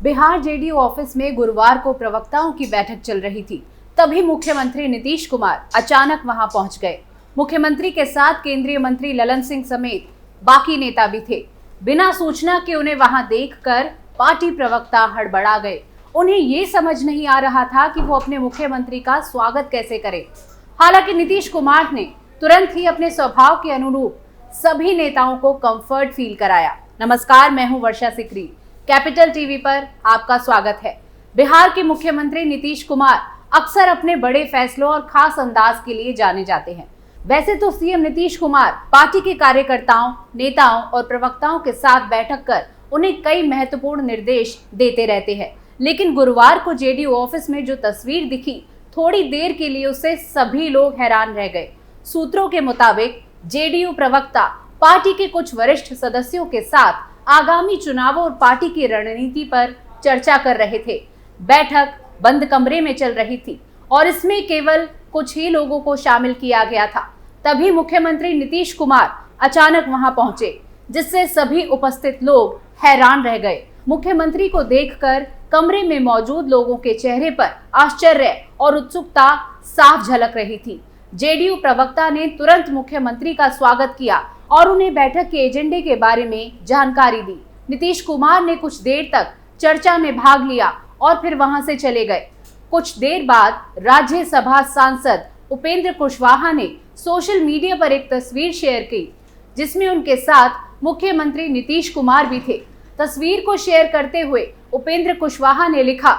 Bihar JDU office में गुरुवार को प्रवक्ताओं की बैठक चल रही थी। तभी मुख्यमंत्री नीतीश कुमार अचानक वहां पहुंच गए। मुख्यमंत्री के साथ केंद्रीय मंत्री ललन सिंह समेत बाकी नेता भी थे। बिना सूचना के उन्हें वहां देखकर पार्टी प्रवक्ता हड़बड़ा गए। उन्हें ये समझ नहीं आ रहा था कि वो अपने मुख्यमंत्री का स्वागत कैसे करें। हालांकि नीतीश कुमार ने तुरंत ही अपने स्वभाव के अनुरूप सभी नेताओं को कंफर्ट फील कराया। नमस्कार, मैं हूं वर्षा सिकरी। कैपिटल टीवी पर आपका स्वागत है। बिहार के मुख्यमंत्री नीतीश कुमार अक्सर अपने बड़े फैसलों और खास अंदाज के लिए जाने जाते हैं। वैसे तो सीएम नीतीश कुमार पार्टी के कार्यकर्ताओं, नेताओं और प्रवक्ताओं के साथ बैठक कर उन्हें कई महत्वपूर्ण निर्देश देते रहते हैं, लेकिन गुरुवार को जेडीयू ऑफिस में जो तस्वीर दिखी, थोड़ी देर के लिए उससे सभी लोग हैरान रह गए। सूत्रों के मुताबिक जेडीयू प्रवक्ता पार्टी के कुछ वरिष्ठ सदस्यों के साथ आगामी चुनावों और पार्टी की रणनीति पर चर्चा कर रहे थे। बैठक बंद कमरे में चल रही थी और इसमें केवल कुछ ही लोगों को शामिल किया गया था। तभी मुख्यमंत्री नीतीश कुमार अचानक वहां पहुंचे, जिससे सभी उपस्थित लोग हैरान रह गए। मुख्यमंत्री को देखकर कमरे में मौजूद लोगों के चेहरे पर आश्चर्य और उत्सुकता साफ झलक रही थी। जेडीयू प्रवक्ता ने तुरंत मुख्यमंत्री का स्वागत किया और उन्हें बैठक के एजेंडे के बारे में जानकारी दी। नीतीश कुमार ने कुछ देर तक चर्चा में भाग लिया और फिर वहां से चले गए। कुछ देर बाद राज्यसभा सांसद उपेंद्र कुशवाहा ने सोशल मीडिया पर एक तस्वीर शेयर की, जिसमें उनके साथ मुख्यमंत्री नीतीश कुमार भी थे। तस्वीर को शेयर करते हुए उपेंद्र कुशवाहा ने लिखा,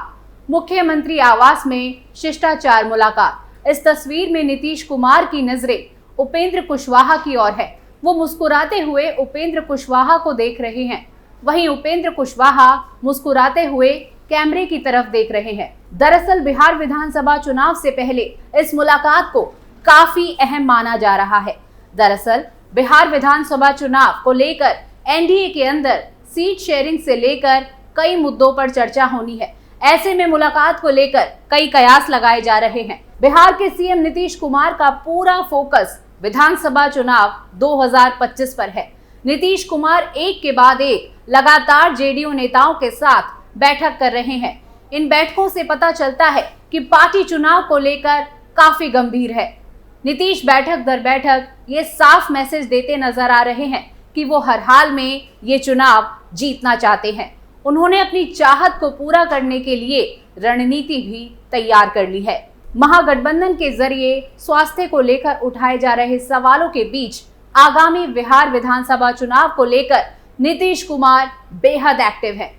मुख्यमंत्री आवास में शिष्टाचार मुलाकात। इस तस्वीर में नीतीश कुमार की नजरें उपेंद्र कुशवाहा की ओर है। वो मुस्कुराते हुए उपेंद्र कुशवाहा को देख रहे हैं। वहीं उपेंद्र कुशवाहा मुस्कुराते हुए कैमरे की तरफ देख रहे हैं। दरअसल बिहार विधानसभा चुनाव से पहले इस मुलाकात को काफी अहम माना जा रहा है। दरअसल बिहार विधानसभा चुनाव को लेकर एनडीए के अंदर सीट शेयरिंग से लेकर कई मुद्दों पर चर्चा होनी है। ऐसे में मुलाकात को लेकर कई कयास लगाए जा रहे हैं। बिहार के सीएम नीतीश कुमार का पूरा फोकस विधानसभा चुनाव 2025 पर है। नीतीश कुमार एक के बाद एक लगातार जेडीयू नेताओं के साथ बैठक कर रहे हैं। इन बैठकों से पता चलता है कि पार्टी चुनाव को लेकर काफी गंभीर है। नीतीश बैठक दर बैठक ये साफ मैसेज देते नजर आ रहे हैं कि वो हर हाल में ये चुनाव जीतना चाहते हैं। उन्होंने अपनी चाहत को पूरा करने के लिए रणनीति भी तैयार कर ली है। महागठबंधन के जरिए स्वास्थ्य को लेकर उठाए जा रहे सवालों के बीच आगामी बिहार विधानसभा चुनाव को लेकर नीतीश कुमार बेहद एक्टिव हैं।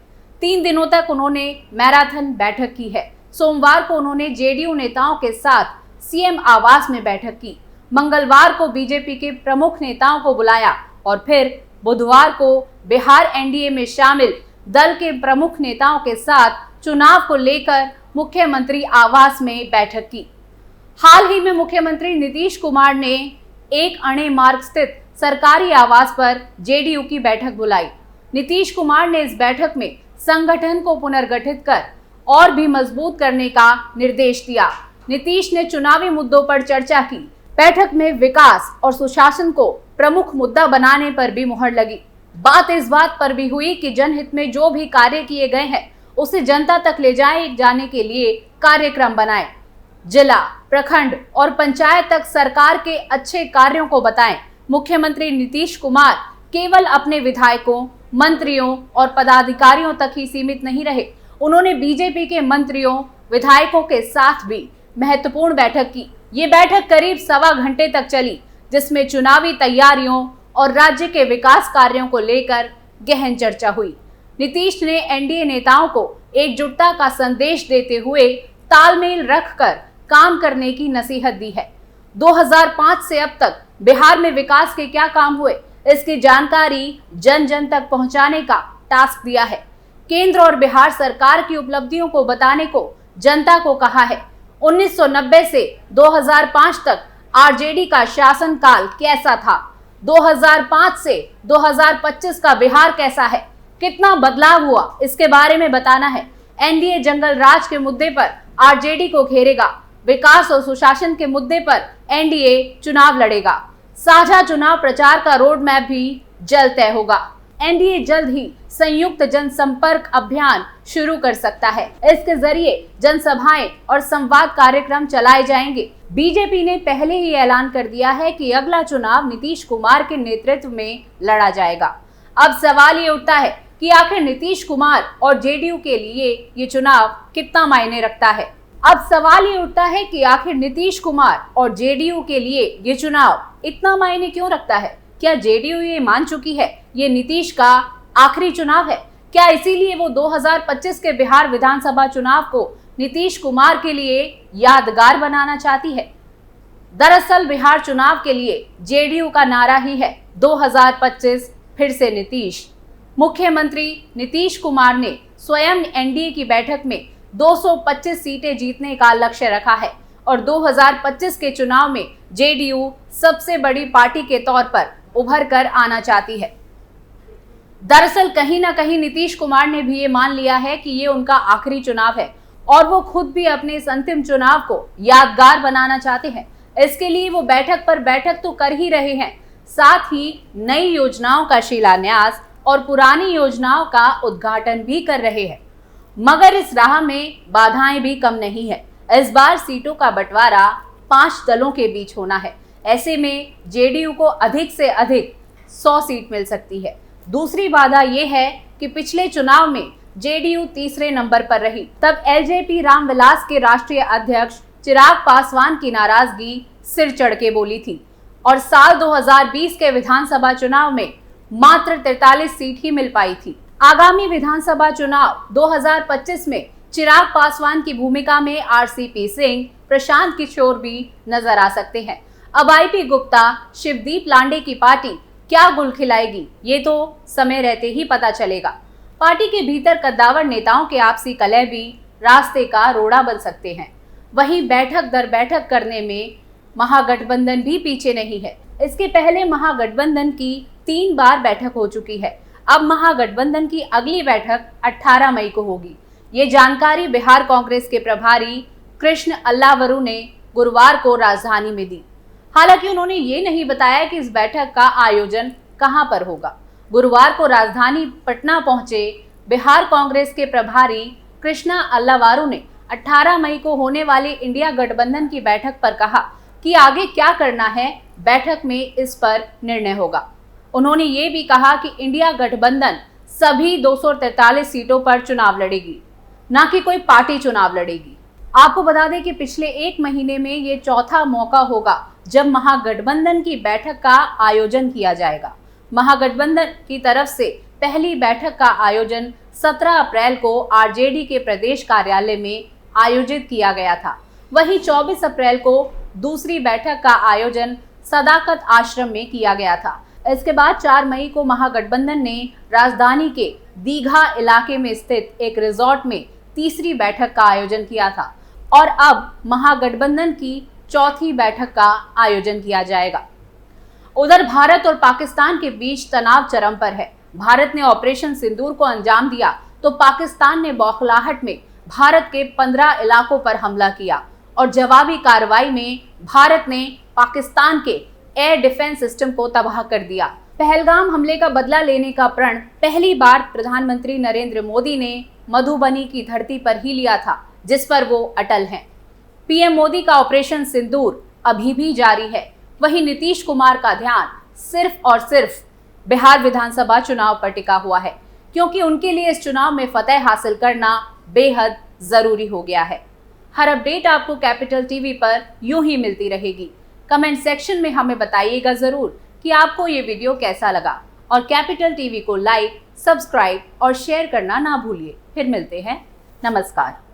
3 दिनों तक उन्होंने मैराथन बैठक की है। सोमवार को उन्होंने जेडीयू नेताओं के साथ सीएम आवास में बैठक की। मंगलवार को बीजेपी के प्रमुख नेताओं को बुलाया और फिर बुधवार को बिहार एनडीए में शामिल दल के प्रमुख नेताओं के साथ चुनाव को लेकर मुख्यमंत्री आवास में बैठक की। हाल ही में मुख्यमंत्री नीतीश कुमार ने एक अणे मार्ग स्थित सरकारी आवास पर जेडीयू की बैठक बुलाई। नीतीश कुमार ने इस बैठक में संगठन को पुनर्गठित कर और भी मजबूत करने का निर्देश दिया। नीतीश ने चुनावी मुद्दों पर चर्चा की। बैठक में विकास और सुशासन को प्रमुख मुद्दा बनाने पर भी मुहर लगी। बात इस बात पर भी हुई कि जनहित में जो भी कार्य किए गए हैं उसे जनता तक ले जाने के लिए कार्यक्रम बनाएं। जिला, प्रखंड और पंचायत तक सरकार के अच्छे कार्यों को बताएं। मुख्यमंत्री नीतीश कुमार केवल अपने विधायकों, मंत्रियों और पदाधिकारियों तक ही सीमित नहीं रहे। उन्होंने बीजेपी के मंत्रियों, विधायकों के साथ भी महत्वपूर्ण बैठक की। ये बैठक करीब 1.25 घंटे तक चली, जिसमें चुनावी तैयारियों और राज्य के विकास कार्यों को लेकर गहन चर्चा हुई। नीतीश ने एनडीए नेताओं को एकजुटता का संदेश देते हुए तालमेल रखकर काम करने की नसीहत दी है। 2005 से अब तक बिहार में विकास के क्या काम हुए, इसकी जानकारी जन जन तक पहुंचाने का टास्क दिया है। केंद्र और बिहार सरकार की उपलब्धियों को बताने को जनता को कहा है। 1990 से 2005 तक आरजेडी का शासनकाल कैसा था, 2005 से 2025 का बिहार कैसा है, कितना बदलाव हुआ, इसके बारे में बताना है। एनडीए जंगल राज के मुद्दे पर आरजेडी को घेरेगा। विकास और सुशासन के मुद्दे पर एनडीए चुनाव लड़ेगा। साझा चुनाव प्रचार का रोड मैप भी जल्द तय होगा। एनडीए जल्द ही संयुक्त जनसंपर्क अभियान शुरू कर सकता है। इसके जरिए जनसभाएं और संवाद कार्यक्रम चलाए जाएंगे। बीजेपी ने पहले ही ऐलान कर दिया है कि अगला चुनाव नीतीश कुमार के नेतृत्व में लड़ा जाएगा। अब सवाल ये उठता है कि आखिर नीतीश कुमार और जेडीयू के लिए ये चुनाव कितना मायने रखता है। अब सवाल ये उठता है कि आखिर नीतीश कुमार और जेडीयू के लिए ये चुनाव इतना मायने क्यों रखता है। क्या जेडीयू ये मान चुकी है ये नीतीश का आखिरी चुनाव है? क्या इसीलिए वो 2025 के बिहार विधानसभा चुनाव को नीतीश कुमार के लिए यादगार बनाना चाहती है? दरअसल बिहार चुनाव के लिए जेडीयू का नारा ही है 2025 फिर से नीतीश। मुख्यमंत्री नीतीश कुमार ने स्वयं एनडीए की बैठक में 225 सीटें जीतने का लक्ष्य रखा है और 2025 के चुनाव में जेडीयू सबसे बड़ी पार्टी के तौर पर उभर कर आना चाहती है। दरअसल कहीं ना कहीं नीतीश कुमार ने भी ये मान लिया है कि ये उनका आखिरी चुनाव है और वो खुद भी अपने इस अंतिम चुनाव को यादगार बनाना चाहते हैं। इसके लिए वो बैठक पर बैठक तो कर ही रहे हैं, साथ ही नई योजनाओं का शिलान्यास और पुरानी योजनाओं का उद्घाटन भी कर रहे हैं। मगर इस राह में बाधाएं भी कम नहीं है। इस बार सीटों का बंटवारा 5 दलों के बीच होना है। ऐसे में जेडीयू को अधिक से अधिक 100 सीट मिल सकती है। दूसरी बाधा यह है कि पिछले चुनाव में जेडीयू तीसरे नंबर पर रही, तब एलजेपी रामविलास के राष्ट्रीय अध्यक्ष चिराग पासवान की नाराजगी सिर चढ़ के बोली थी और साल 2020 के विधानसभा चुनाव में मात्र 43 सीट ही मिल पाई थी। आगामी विधानसभा चुनाव 2025 में चिराग पासवान की भूमिका में आरसीपी सिंह, प्रशांत किशोर भी नजर आ सकते हैं। अब आईपी गुप्ता, शिवदीप लांडे की पार्टी क्या गुल खिलाएगी ये तो समय रहते ही पता चलेगा। पार्टी के भीतर कद्दावर नेताओं के आपसी कलह भी रास्ते का रोड़ा बन सकते हैं। वहीं बैठक दर बैठक करने में महागठबंधन भी पीछे नहीं है। इसके पहले महागठबंधन की 3 बार बैठक हो चुकी है। अब महागठबंधन की अगली बैठक 18 मई को होगी। ये जानकारी बिहार कांग्रेस के प्रभारी कृष्ण अल्लावरू ने गुरुवार को राजधानी में दी। हालांकि उन्होंने ये नहीं बताया कि इस बैठक का आयोजन कहां पर होगा। गुरुवार को राजधानी पटना पहुंचे बिहार कांग्रेस के प्रभारी कृष्णा अल्लावारू ने 18 मई को होने वाली इंडिया गठबंधन की बैठक पर कहा कि आगे क्या करना है, बैठक में इस पर निर्णय होगा। उन्होंने ये भी कहा कि इंडिया गठबंधन सभी 243 सीटों पर चुनाव लड़ेगी, ना कि कोई पार्टी चुनाव लड़ेगी। आपको बता दें कि पिछले 1 महीने में ये चौथा मौका होगा जब महागठबंधन की बैठक का आयोजन किया जाएगा। महागठबंधन की तरफ से पहली बैठक का आयोजन 17 अप्रैल को आरजेडी के प्रदेश कार्यालय में आयोजित किया गया था। वहीं 24 अप्रैल को दूसरी बैठक का आयोजन सदाकत आश्रम में किया गया था। इसके बाद 4 मई को महागठबंधन ने राजधानी के दीघा इलाके में स्थित एक रिजॉर्ट में तीसरी बैठक का आयोजन किया था और अब महागठबंधन की चौथी बैठक का आयोजन किया जाएगा। उधर भारत और पाकिस्तान के बीच तनाव चरम पर है। भारत ने ऑपरेशन सिंदूर को अंजाम दिया तो पाकिस्तान ने बौखलाहट में भारत के 15 इलाकों पर हमला किया और जवाबी कार्रवाई में भारत ने पाकिस्तान के एयर डिफेंस सिस्टम को तबाह कर दिया। पहलगाम हमले का बदला लेने का प्रण पहली बार प्रधानमंत्री नरेंद्र मोदी ने मधुबनी की धरती पर ही लिया था, जिस पर वो अटल हैं। पीएम मोदी का ऑपरेशन सिंदूर अभी भी जारी है। वहीं नीतीश कुमार का ध्यान सिर्फ और सिर्फ बिहार विधानसभा चुनाव पर टिका हुआ है, क्योंकि उनके लिए इस चुनाव में फतह हासिल करना बेहद जरूरी हो गया है। हर अपडेट आपको कैपिटल टीवी पर यूं ही मिलती रहेगी। कमेंट सेक्शन में हमें बताइएगा जरूर कि आपको ये वीडियो कैसा लगा और कैपिटल टीवी को लाइक, सब्सक्राइब और शेयर करना ना भूलिए। फिर मिलते हैं। नमस्कार।